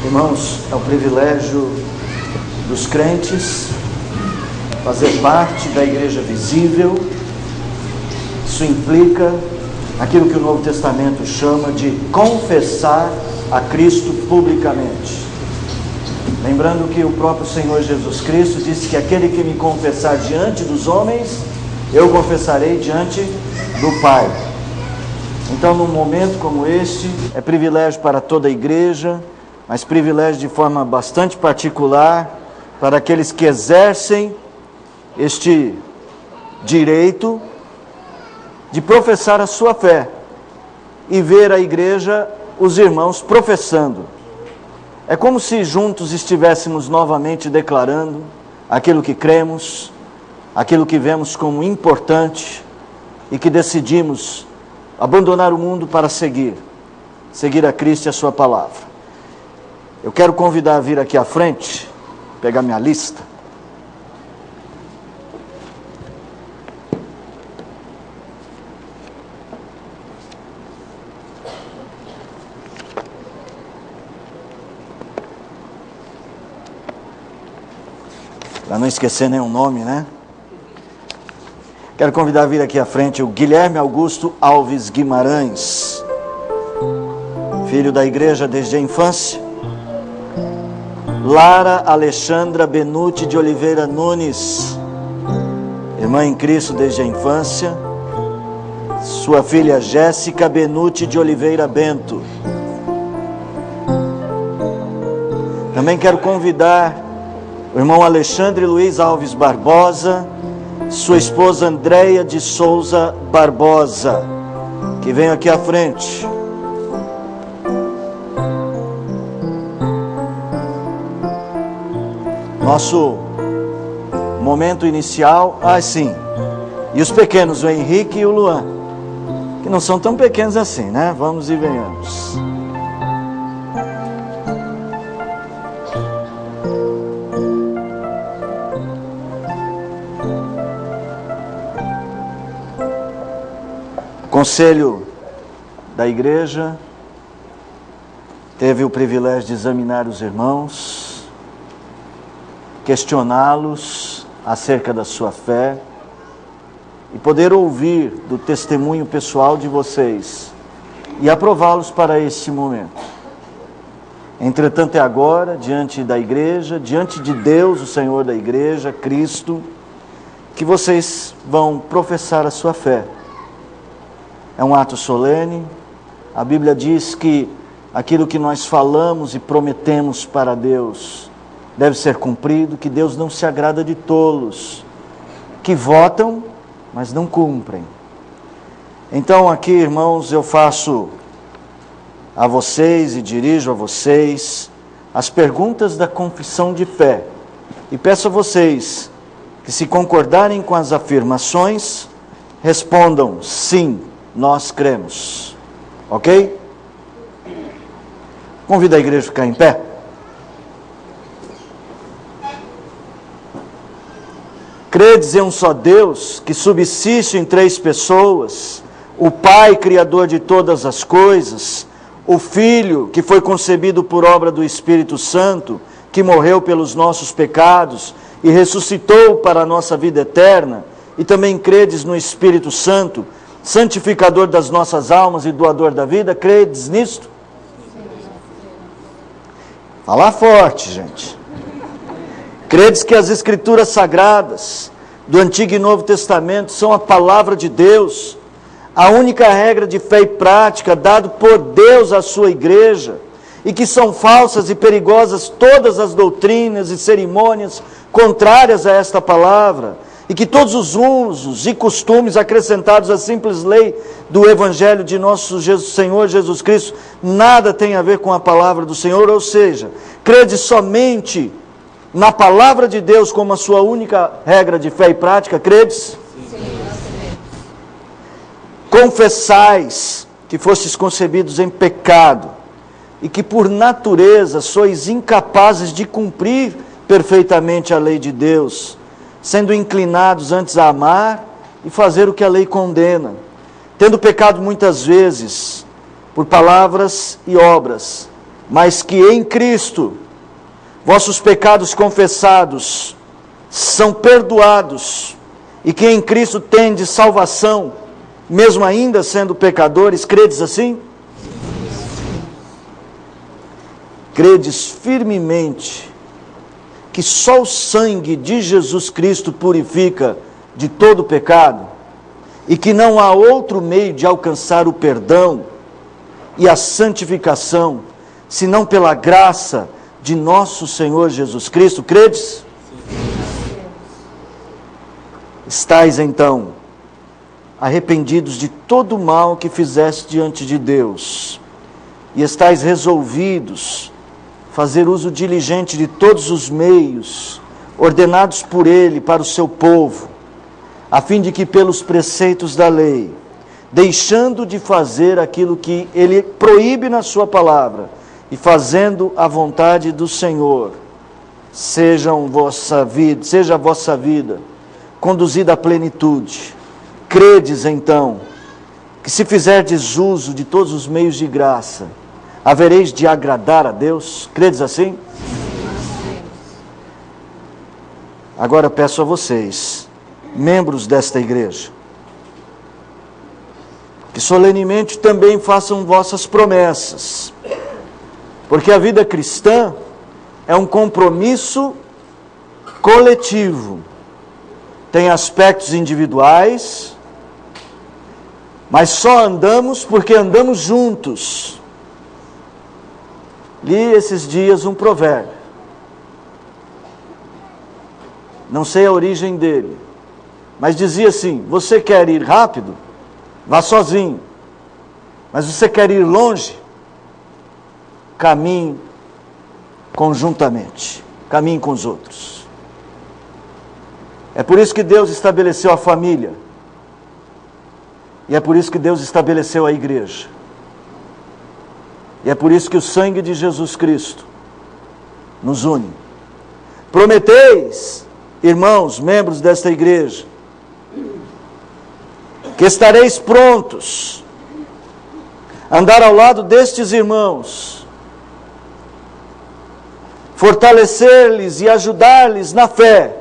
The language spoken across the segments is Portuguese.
Irmãos, é um privilégio dos crentes fazer parte da igreja visível. Isso implica aquilo que o Novo Testamento chama de confessar a Cristo publicamente. Lembrando que o próprio Senhor Jesus Cristo disse que aquele que me confessar diante dos homens, eu confessarei diante do Pai. Então, num momento como este, é privilégio para toda a igreja, mas privilégio de forma bastante particular para aqueles que exercem este direito de professar a sua fé e ver a igreja, os irmãos professando. É como se juntos estivéssemos novamente declarando aquilo que cremos, aquilo que vemos como importante e que decidimos abandonar o mundo para seguir a Cristo e a sua palavra. Eu quero convidar a vir aqui à frente, pegar minha lista. Para não esquecer nenhum nome, né? Quero convidar a vir aqui à frente o Guilherme Augusto Alves Guimarães, filho da igreja desde a infância. Lara Alexandra Benuti de Oliveira Nunes, irmã em Cristo desde a infância. Sua filha Jéssica Benuti de Oliveira Bento. Também quero convidar o irmão Alexandre Luiz Alves Barbosa, sua esposa Andréia de Souza Barbosa, que vem aqui à frente. Nosso momento inicial, sim. E os pequenos, o Henrique e o Luan, que não são tão pequenos assim, né? Vamos e venhamos. O conselho da igreja teve o privilégio de examinar os irmãos, questioná-los acerca da sua fé e poder ouvir do testemunho pessoal de vocês e aprová-los para esse momento. Entretanto, é agora, diante da igreja, diante de Deus, o Senhor da igreja, Cristo, que vocês vão professar a sua fé. É um ato solene. A Bíblia diz que aquilo que nós falamos e prometemos para Deus deve ser cumprido, que Deus não se agrada de tolos, que votam, mas não cumprem. Então aqui, irmãos, eu faço a vocês e dirijo a vocês as perguntas da confissão de fé. E peço a vocês que, se concordarem com as afirmações, respondam: sim, nós cremos. Ok? Convido a igreja a ficar em pé. Credes em um só Deus, que subsiste em três pessoas, o Pai, Criador de todas as coisas, o Filho, que foi concebido por obra do Espírito Santo, que morreu pelos nossos pecados e ressuscitou para a nossa vida eterna, e também credes no Espírito Santo, santificador das nossas almas e doador da vida? Credes nisto? Fala forte, gente. Credes que as Escrituras Sagradas do Antigo e Novo Testamento são a palavra de Deus, a única regra de fé e prática dada por Deus à sua igreja, e que são falsas e perigosas todas as doutrinas e cerimônias contrárias a esta palavra, e que todos os usos e costumes acrescentados à simples lei do Evangelho de nosso Senhor Jesus Cristo nada tem a ver com a palavra do Senhor? Ou seja, crede somente na palavra de Deus como a sua única regra de fé e prática? Credes? Sim. Confessais que fostes concebidos em pecado e que por natureza sois incapazes de cumprir perfeitamente a lei de Deus, sendo inclinados antes a amar e fazer o que a lei condena, tendo pecado muitas vezes por palavras e obras, mas que em Cristo vossos pecados confessados são perdoados, e que em Cristo tendes salvação, mesmo ainda sendo pecadores. Credes assim? Credes firmemente que só o sangue de Jesus Cristo purifica de todo pecado, e que não há outro meio de alcançar o perdão e a santificação, senão pela graça de nosso Senhor Jesus Cristo. Credes? Estais então arrependidos de todo o mal que fizeste diante de Deus, e estais resolvidos fazer uso diligente de todos os meios ordenados por Ele para o seu povo, a fim de que pelos preceitos da lei, deixando de fazer aquilo que Ele proíbe na sua palavra, e fazendo a vontade do Senhor, seja a vossa vida conduzida à plenitude. Credes então, que se fizerdes uso de todos os meios de graça, havereis de agradar a Deus? Credes assim? Agora peço a vocês, membros desta igreja, que solenemente também façam vossas promessas, porque a vida cristã é um compromisso coletivo. Tem aspectos individuais, mas só andamos porque andamos juntos. Li esses dias um provérbio, não sei a origem dele, mas dizia assim: você quer ir rápido? Vá sozinho. Mas você quer ir longe? Caminhe conjuntamente, caminhe com os outros. É por isso que Deus estabeleceu a família, e é por isso que Deus estabeleceu a igreja, e é por isso que o sangue de Jesus Cristo nos une. Prometeis, irmãos, membros desta igreja, que estareis prontos a andar ao lado destes irmãos, fortalecer-lhes e ajudar-lhes na fé,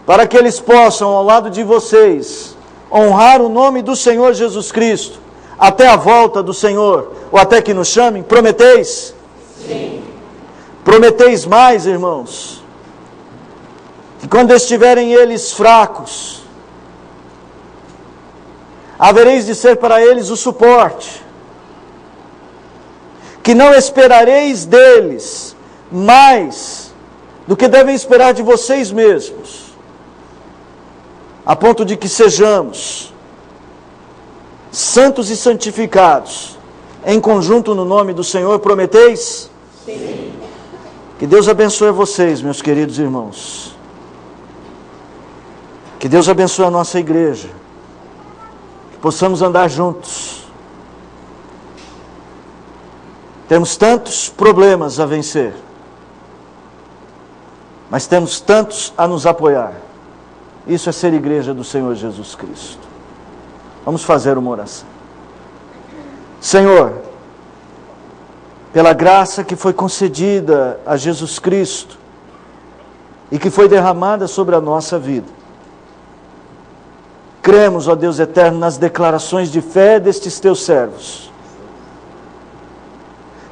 para que eles possam, ao lado de vocês, honrar o nome do Senhor Jesus Cristo, até a volta do Senhor, ou até que nos chamem. Prometeis? Sim. Prometeis mais, irmãos, que quando estiverem eles fracos, havereis de ser para eles o suporte, que não esperareis deles mais do que devem esperar de vocês mesmos, a ponto de que sejamos santos e santificados em conjunto no nome do Senhor. Prometeis? Sim. Que Deus abençoe vocês, meus queridos irmãos. Que Deus abençoe a nossa igreja, que possamos andar juntos. Temos tantos problemas a vencer, mas temos tantos a nos apoiar. Isso é ser igreja do Senhor Jesus Cristo. Vamos fazer uma oração. Senhor, pela graça que foi concedida a Jesus Cristo e que foi derramada sobre a nossa vida, cremos, ó Deus eterno, nas declarações de fé destes teus servos,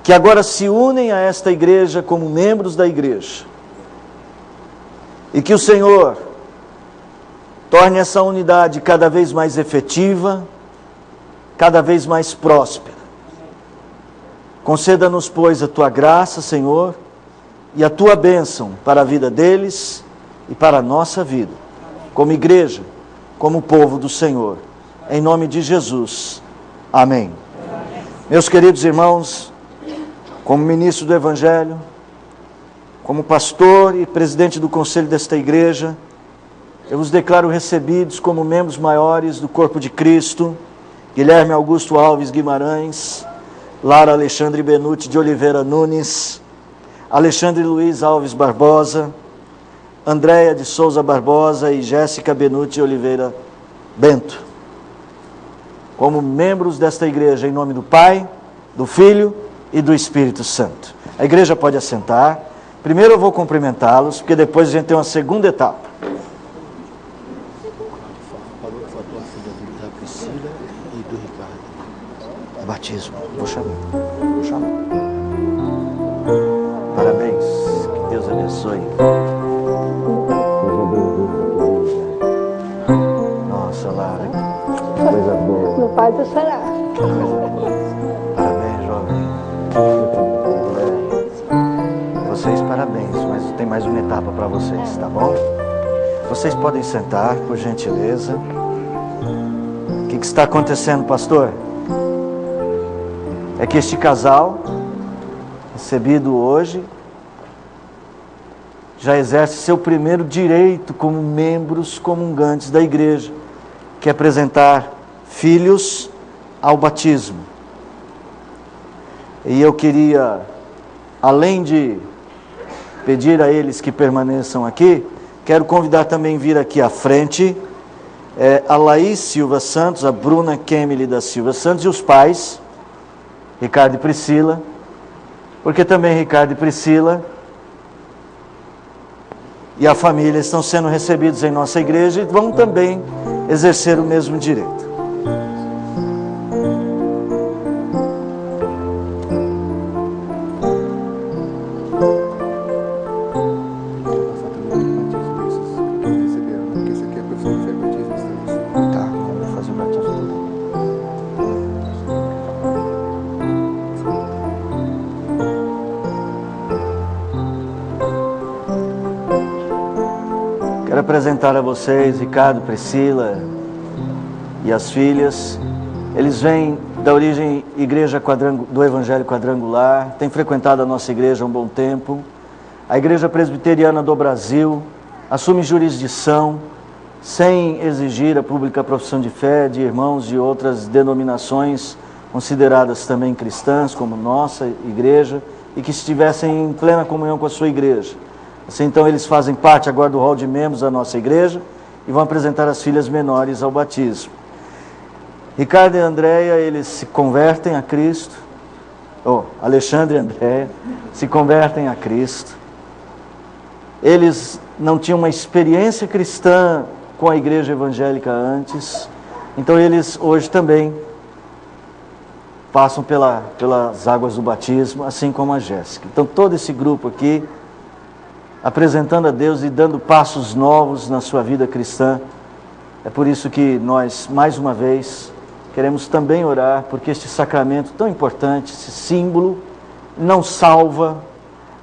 que agora se unem a esta igreja como membros da igreja, e que o Senhor torne essa unidade cada vez mais efetiva, cada vez mais próspera. Conceda-nos, pois, a tua graça, Senhor, e a tua bênção para a vida deles e para a nossa vida, como igreja, como povo do Senhor. Em nome de Jesus. Amém. Meus queridos irmãos, como ministro do Evangelho, como pastor e presidente do conselho desta igreja, eu os declaro recebidos como membros maiores do corpo de Cristo: Guilherme Augusto Alves Guimarães, Lara Alexandre Benuti de Oliveira Nunes, Alexandre Luiz Alves Barbosa, Andréia de Souza Barbosa e Jéssica Benuti Oliveira Bento. Como membros desta igreja, em nome do Pai, do Filho e do Espírito Santo. A igreja pode assentar. Primeiro eu vou cumprimentá-los, porque depois a gente tem uma segunda etapa. Falou que faltou a filha da Priscila e do Ricardo. Batismo. Vou chamar. Parabéns. Que Deus abençoe. Nossa, Lara. Coisa boa. Não faz eu chorar. Parabéns, jovem. Vocês, parabéns, mas tem mais uma etapa para vocês, tá bom? Vocês podem sentar, por gentileza. O que está acontecendo, pastor? É que este casal, recebido hoje, já exerce seu primeiro direito como membros comungantes da igreja, que é apresentar filhos ao batismo. E eu queria, além de pedir a eles que permaneçam aqui, quero convidar também a vir aqui à frente a Laís Silva Santos, a Bruna Kemily da Silva Santos e os pais, Ricardo e Priscila, porque também Ricardo e Priscila e a família estão sendo recebidos em nossa igreja e vão também exercer o mesmo direito. Tá, vamos fazer o batismo tudo. Quero apresentar a vocês Ricardo, Priscila e as filhas. Eles vêm da origem igreja do Evangelho Quadrangular, têm frequentado a nossa igreja há um bom tempo. A Igreja Presbiteriana do Brasil assume jurisdição sem exigir a pública profissão de fé de irmãos de outras denominações consideradas também cristãs, como nossa igreja, e que estivessem em plena comunhão com a sua igreja. Assim, então, eles fazem parte agora do hall de membros da nossa igreja e vão apresentar as filhas menores ao batismo. Ricardo e Andréia, eles se convertem a Cristo. Alexandre e Andréia se convertem a Cristo. Eles não tinham uma experiência cristã com a igreja evangélica antes, então eles hoje também passam pelas águas do batismo, assim como a Jéssica. Então todo esse grupo aqui, apresentando a Deus e dando passos novos na sua vida cristã. É por isso que nós, mais uma vez, queremos também orar, porque este sacramento tão importante, esse símbolo, não salva,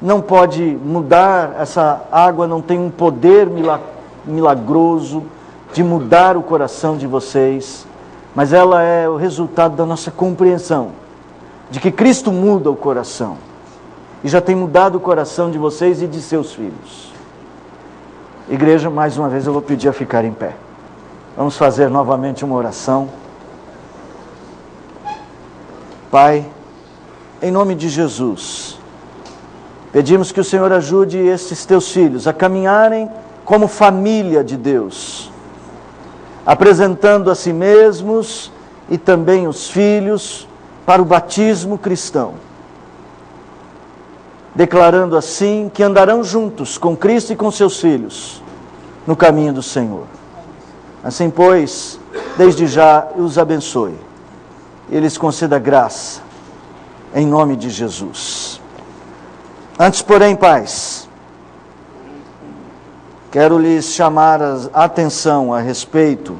não pode mudar, essa água não tem um poder milagroso de mudar o coração de vocês, mas ela é o resultado da nossa compreensão de que Cristo muda o coração e já tem mudado o coração de vocês e de seus filhos. Igreja, mais uma vez eu vou pedir a ficar em pé. Vamos fazer novamente uma oração. Pai, em nome de Jesus, pedimos que o Senhor ajude estes teus filhos a caminharem como família de Deus, apresentando a si mesmos e também os filhos para o batismo cristão, declarando assim que andarão juntos com Cristo e com seus filhos no caminho do Senhor. Assim, pois, desde já os abençoe e lhes conceda graça, em nome de Jesus. Antes, porém, pais, quero lhes chamar a atenção a respeito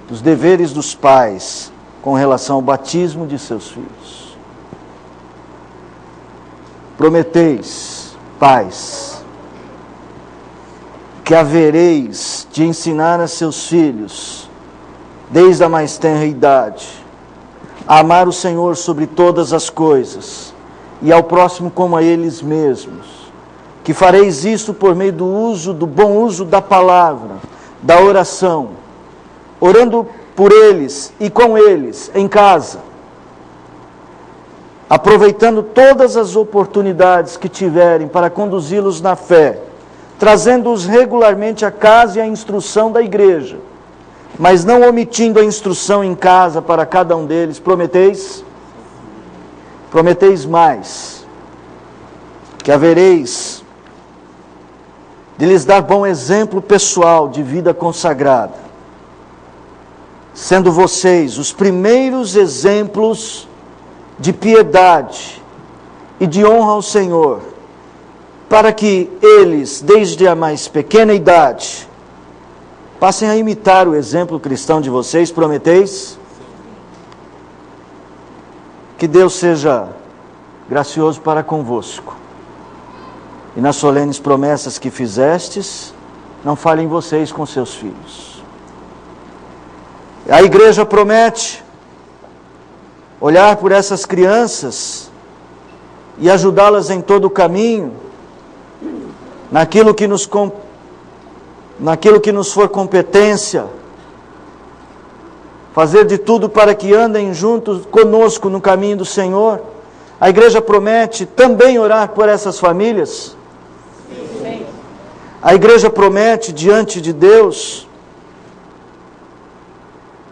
dos deveres dos pais com relação ao batismo de seus filhos. Prometeis, pais, que havereis de ensinar a seus filhos, desde a mais tenra idade, a amar o Senhor sobre todas as coisas, e ao próximo como a eles mesmos, que fareis isso por meio do bom uso da palavra, da oração, orando por eles e com eles em casa, aproveitando todas as oportunidades que tiverem para conduzi-los na fé, trazendo-os regularmente à casa e à instrução da igreja, mas não omitindo a instrução em casa para cada um deles. Prometeis? prometeis mais, que havereis de lhes dar bom exemplo pessoal de vida consagrada, sendo vocês os primeiros exemplos de piedade e de honra ao Senhor, para que eles, desde a mais pequena idade, passem a imitar o exemplo cristão de vocês, prometeis? Que Deus seja gracioso para convosco, e nas solenes promessas que fizestes, não falhem vocês com seus filhos. A igreja promete olhar por essas crianças e ajudá-las em todo o caminho, naquilo que nos for competência, fazer de tudo para que andem juntos conosco no caminho do Senhor. A igreja promete também orar por essas famílias. Sim. A igreja promete diante de Deus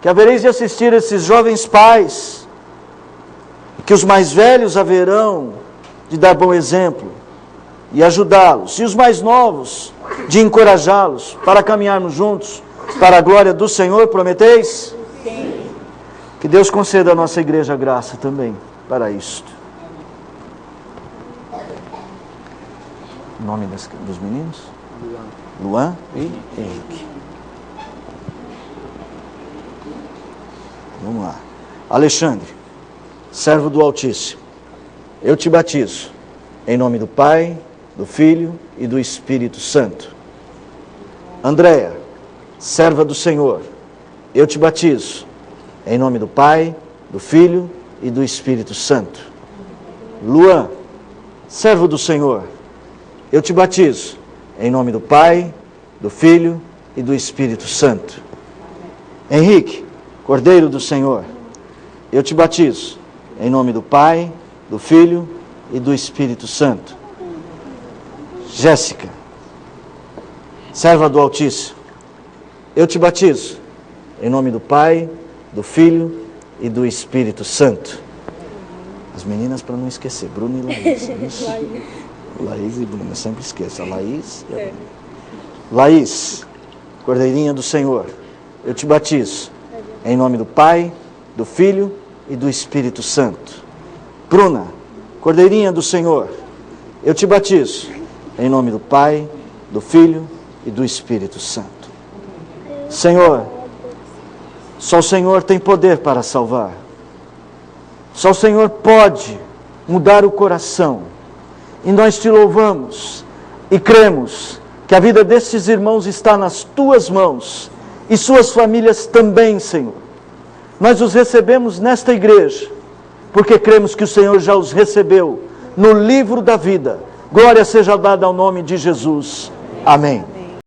que havereis de assistir esses jovens pais, que os mais velhos haverão de dar bom exemplo e ajudá-los, e os mais novos de encorajá-los para caminharmos juntos para a glória do Senhor, prometeis? Sim. Que Deus conceda à nossa igreja graça também para isto. O nome dos meninos? Luan e Henrique. Vamos lá. Alexandre, servo do Altíssimo, eu te batizo em nome do Pai, do Filho e do Espírito Santo. Andréia, serva do Senhor, eu te batizo em nome do Pai, do Filho e do Espírito Santo. Luan, servo do Senhor, eu te batizo em nome do Pai, do Filho e do Espírito Santo. Henrique, Cordeiro do Senhor, eu te batizo em nome do Pai, do Filho e do Espírito Santo. Jéssica, serva do Altíssimo, eu te batizo em nome do Pai, do Filho e do Espírito Santo. As meninas, para não esquecer, Bruna e Laís. Laís e Bruna, sempre esqueço. A Laís e a Bruna. Laís, Cordeirinha do Senhor, eu te batizo em nome do Pai, do Filho e do Espírito Santo. Bruna, Cordeirinha do Senhor, eu te batizo em nome do Pai, do Filho e do Espírito Santo. Senhor, só o Senhor tem poder para salvar. Só o Senhor pode mudar o coração. E nós te louvamos e cremos que a vida destes irmãos está nas tuas mãos e suas famílias também, Senhor. Nós os recebemos nesta igreja, porque cremos que o Senhor já os recebeu no livro da vida. Glória seja dada ao nome de Jesus. Amém.